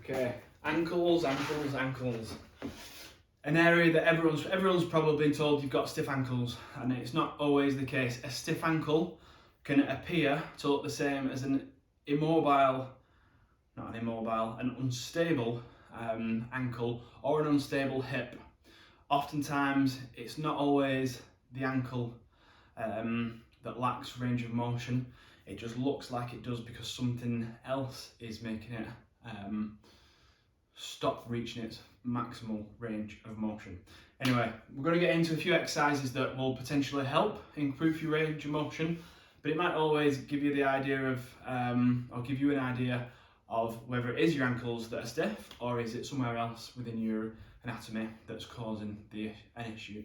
Okay, ankles. An area that everyone's probably been told you've got stiff ankles, and it's not always the case. A stiff ankle can appear to look the same as an unstable ankle or an unstable hip. Oftentimes, it's not always the ankle that lacks range of motion. It just looks like it does because something else is making it stop reaching its maximal range of motion. Anyway, we're going to get into a few exercises that will potentially help improve your range of motion, but it might always give you the idea of, or give you an idea of whether it is your ankles that are stiff or is it somewhere else within your anatomy that's causing an issue.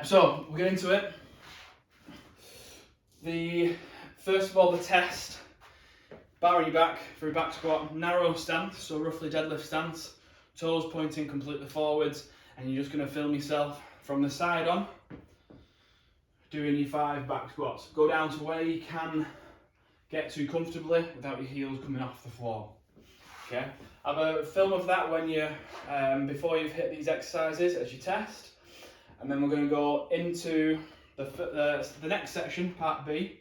So we'll get into it. First of all, the test. Bar on your back for a back squat, narrow stance, so roughly deadlift stance, toes pointing completely forwards, and you're just going to film yourself from the side on, doing your 5 back squats. Go down to where you can get to comfortably without your heels coming off the floor. Okay, have a film of that when you before you've hit these exercises as you test, and then we're going to go into the next section, part B.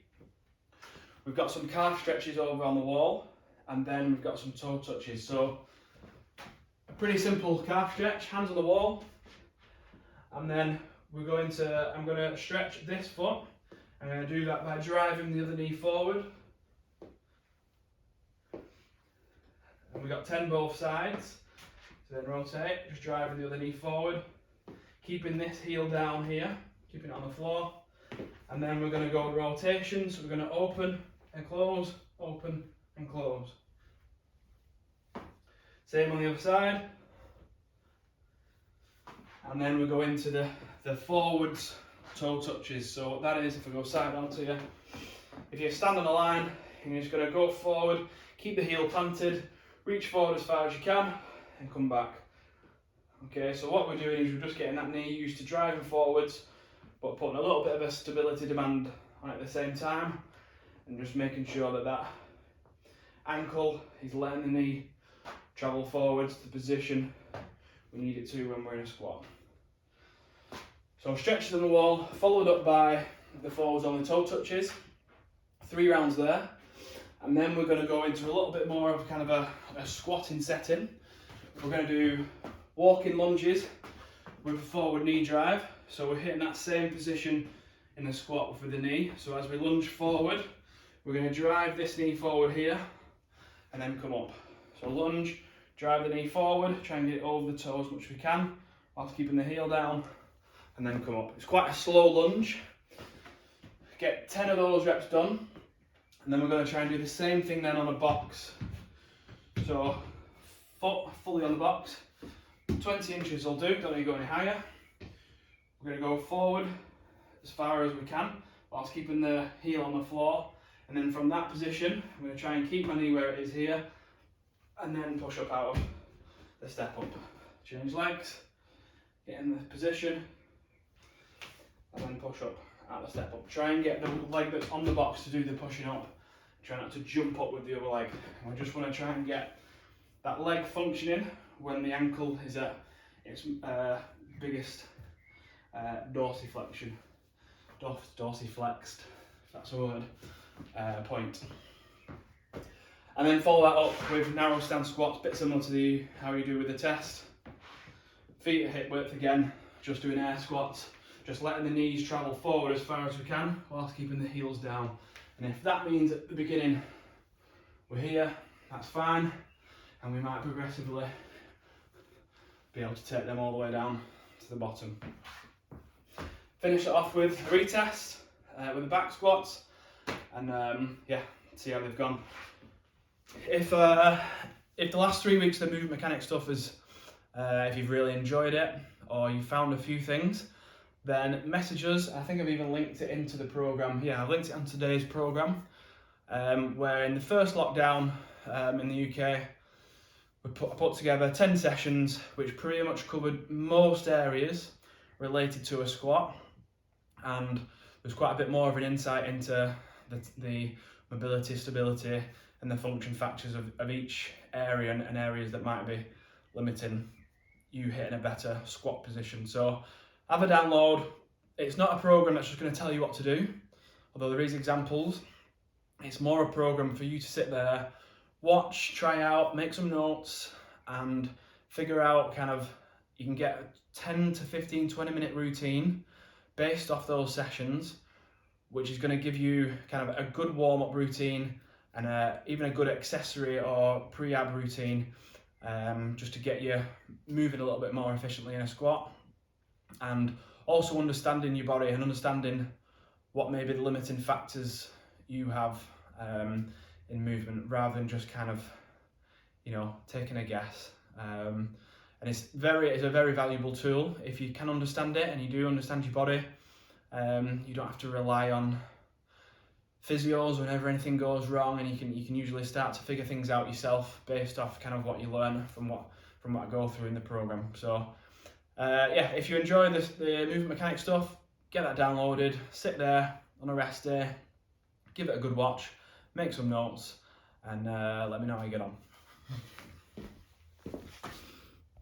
We've got some calf stretches over on the wall, and then we've got some toe touches. So a pretty simple calf stretch, hands on the wall, and then I'm going to stretch this foot. I'm going to do that by driving the other knee forward. And we've got 10 both sides. So then rotate, just driving the other knee forward, keeping this heel down here, keeping it on the floor. And then we're going to go rotations. So we're going to open and close, open and close. Same on the other side. And then we go into the forwards toe touches. So what that is, if I go side on to you, if you stand on a line, you're just going to go forward, keep the heel planted, reach forward as far as you can, and come back. Okay, so what we're doing is we're just getting that knee used to driving forwards, but putting a little bit of a stability demand on it at the same time, and just making sure that that ankle is letting the knee travel forwards to the position we need it to when we're in a squat. So stretches on the wall, followed up by the forwards only toe touches, 3 rounds there, and then we're going to go into a little bit more of kind of a squatting setting. We're going to do walking lunges with a forward knee drive. So we're hitting that same position in the squat with the knee. So as we lunge forward, we're going to drive this knee forward here and then come up. So lunge, drive the knee forward, try and get it over the toe as much as we can whilst keeping the heel down, and then come up. It's quite a slow lunge. Get 10 of those reps done, and then we're going to try and do the same thing then on a box. So foot fully on the box, 20 inches will do, don't need to go any higher. We're going to go forward as far as we can whilst keeping the heel on the floor, and then from that position I'm going to try and keep my knee where it is here, and then push up out of the step up. Change legs, get in the position, and then push up out the step up. Try and get the leg that's on the box to do the pushing up. Try not to jump up with the other leg. We just want to try and get that leg functioning when the ankle is at its biggest dorsiflexion, dorsiflexed, if that's a word, point. And then follow that up with narrow stance squats, a bit similar to how you do with the test. Feet at hip width again, just doing air squats, just letting the knees travel forward as far as we can whilst keeping the heels down. And if that means at the beginning we're here, that's fine, and we might progressively be able to take them all the way down to the bottom. Finish it off with a retest with the back squats, and yeah, see how they've gone. If the last 3 weeks of the movement mechanic stuff is, if you've really enjoyed it or you found a few things, then message us. I think I've even linked it into the program. Yeah, I've linked it on today's program, where in the first lockdown in the UK, I put together 10 sessions which pretty much covered most areas related to a squat, and there's quite a bit more of an insight into the mobility, stability, and and the function factors of each area and areas that might be limiting you hitting a better squat position. So have a download. It's not a program that's just going to tell you what to do, although there is examples. It's more a program for you to sit there, watch, try out, make some notes, and figure out kind of, you can get a 10 to 15, 20-minute routine based off those sessions, which is going to give you kind of a good warm-up routine and even a good accessory or pre-ab routine, just to get you moving a little bit more efficiently in a squat, and also understanding your body and understanding what may be the limiting factors you have in movement, rather than just kind of, you know, taking a guess. And it's a very valuable tool if you can understand it and you do understand your body. You don't have to rely on physios whenever anything goes wrong, and you can usually start to figure things out yourself based off kind of what you learn from what I go through in the program. So yeah, if you enjoy the movement mechanics stuff, get that downloaded, sit there on a rest day, give it a good watch, make some notes, and let me know how you get on.